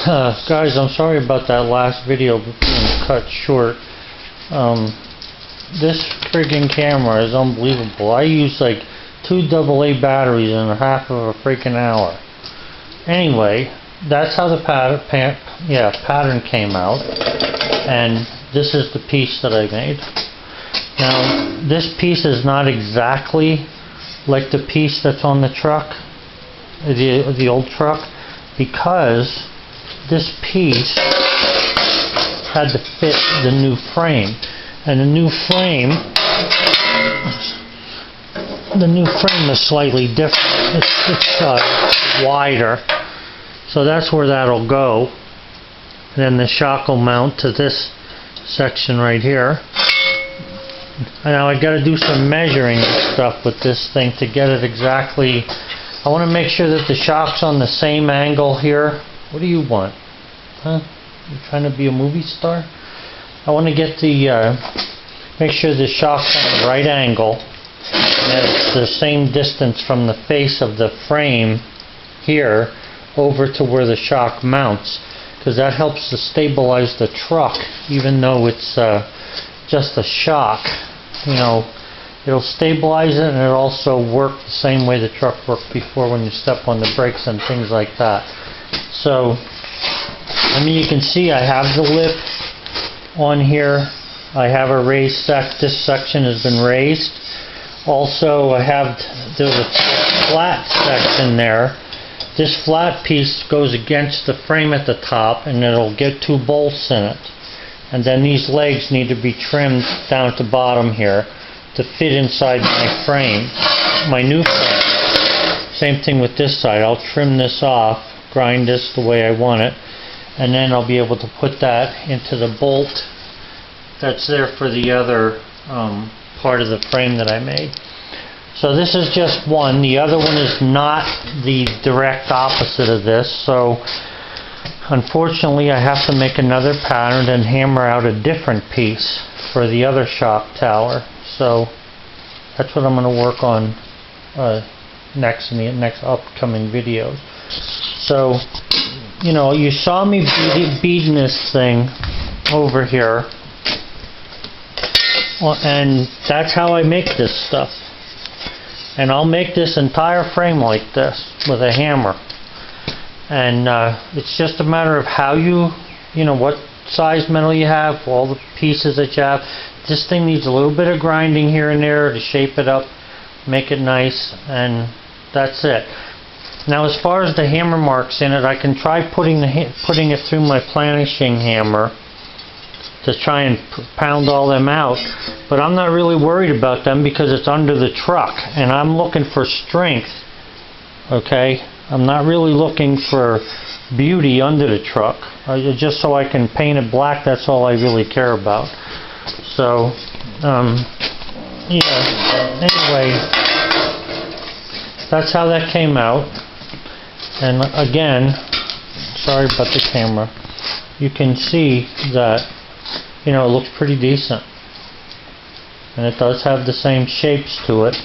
Guys, I'm sorry about that last video being cut short. This friggin' camera is unbelievable. I use like 2 AA batteries in a half of a freaking hour. Anyway, that's how the pattern came out, and this is the piece that I made. Now, this piece is not exactly like the piece that's on the truck, the old truck, because this piece had to fit the new frame, and the new frame is slightly different. It's wider, so that's where that'll go. And then the shock will mount to this section right here. Now I got to do some measuring and stuff with this thing to get it exactly. I want to make sure that the shock's on the same angle here. What do you want? Huh? You trying to be a movie star? I want to get make sure the shock's on the right angle, and that it's the same distance from the face of the frame here over to where the shock mounts, because that helps to stabilize the truck, even though it's just a shock. You know, it'll stabilize it, and it'll also work the same way the truck worked before when you step on the brakes and things like that. So, I mean, you can see I have the lip on here. I have a raised this section has been raised. Also, there's a flat section there. This flat piece goes against the frame at the top, and it'll get 2 bolts in it. And then these legs need to be trimmed down at the bottom here to fit inside my frame, my new frame. Same thing with this side. I'll trim this off, grind this the way I want it, and then I'll be able to put that into the bolt that's there for the other part of the frame that I made. So this is just one. The other one is not the direct opposite of this, so unfortunately I have to make another pattern and hammer out a different piece for the other shock tower. So that's what I'm going to work on next in the next upcoming videos. So, you know, you saw me beading this thing over here, and that's how I make this stuff. And I'll make this entire frame like this with a hammer. And it's just a matter of how you know, what size metal you have, all the pieces that you have. This thing needs a little bit of grinding here and there to shape it up, make it nice, and that's it. Now, as far as the hammer marks in it, I can try putting it through my planishing hammer to try and pound all them out, but I'm not really worried about them because it's under the truck, and I'm looking for strength. Okay, I'm not really looking for beauty under the truck. Just so I can paint it black, that's all I really care about. So, yeah, anyway, that's how that came out. And again, sorry about the camera, you can see that, you know, it looks pretty decent. And it does have the same shapes to it.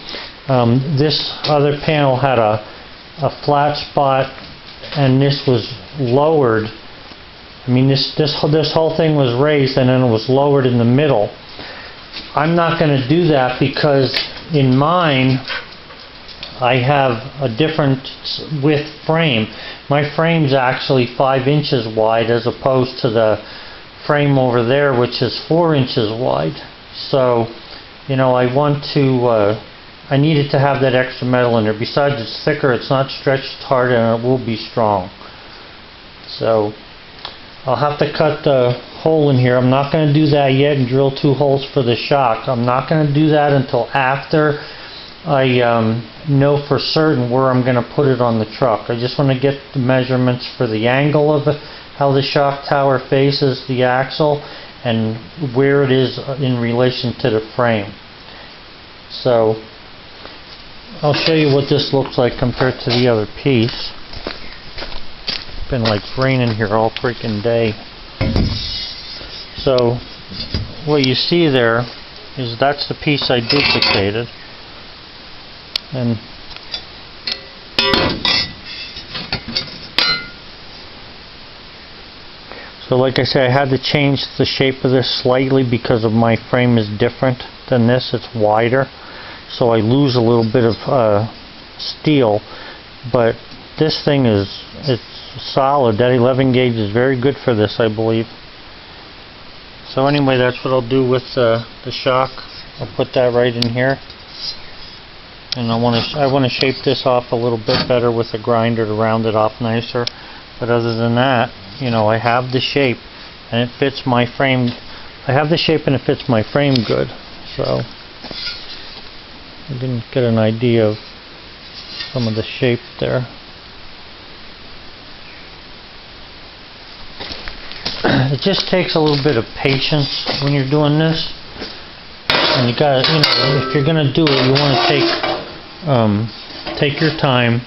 This other panel had a flat spot, and this was lowered. I mean, this whole thing was raised, and then it was lowered in the middle. I'm not going to do that because in mine I have a different width frame. My frame's actually 5 inches wide as opposed to the frame over there, which is 4 inches wide. So, you know, I want to I needed to have that extra metal in there. Besides, it's thicker, it's not stretched hard, and it will be strong. So I'll have to cut the hole in here. I'm not going to do that yet and drill 2 holes for the shock. I'm not going to do that until after I know for certain where I'm going to put it on the truck. I just want to get the measurements for the angle of it, how the shock tower faces the axle, and where it is in relation to the frame. So I'll show you what this looks like compared to the other piece. It's been like raining here all freaking day. So what you see there is that's the piece I duplicated. And So like I said, I had to change the shape of this slightly because of my frame is different than this. It's wider, so I lose a little bit of steel, but this thing it's solid. That 11 gauge is very good for this, I believe. So anyway, that's what I'll do with the shock. I'll put that right in here, and I want to shape this off a little bit better with a grinder to round it off nicer. But other than that, you know, I have the shape and it fits my frame. I have the shape and it fits my frame good. So I didn't get an idea of some of the shape there. It just takes a little bit of patience when you're doing this. And you gotta, you know, if you're gonna do it, you want to take your time.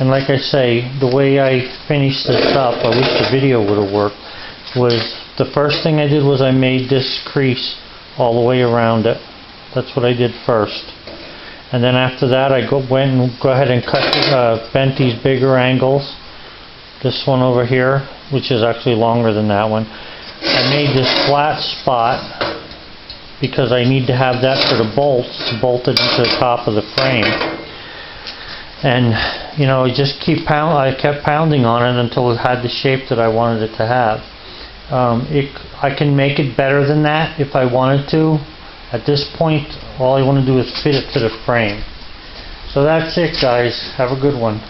And like I say, the way I finished this up, I wish the video would have worked, was the first thing I did was I made this crease all the way around it. That's what I did first. And then after that I went and go ahead and bent these bigger angles. This one over here, which is actually longer than that one. I made this flat spot because I need to have that for the bolts bolted into the top of the frame. And you know, I kept pounding on it until it had the shape that I wanted it to have. I can make it better than that if I wanted to. At this point, all I want to do is fit it to the frame. So that's it, guys. Have a good one.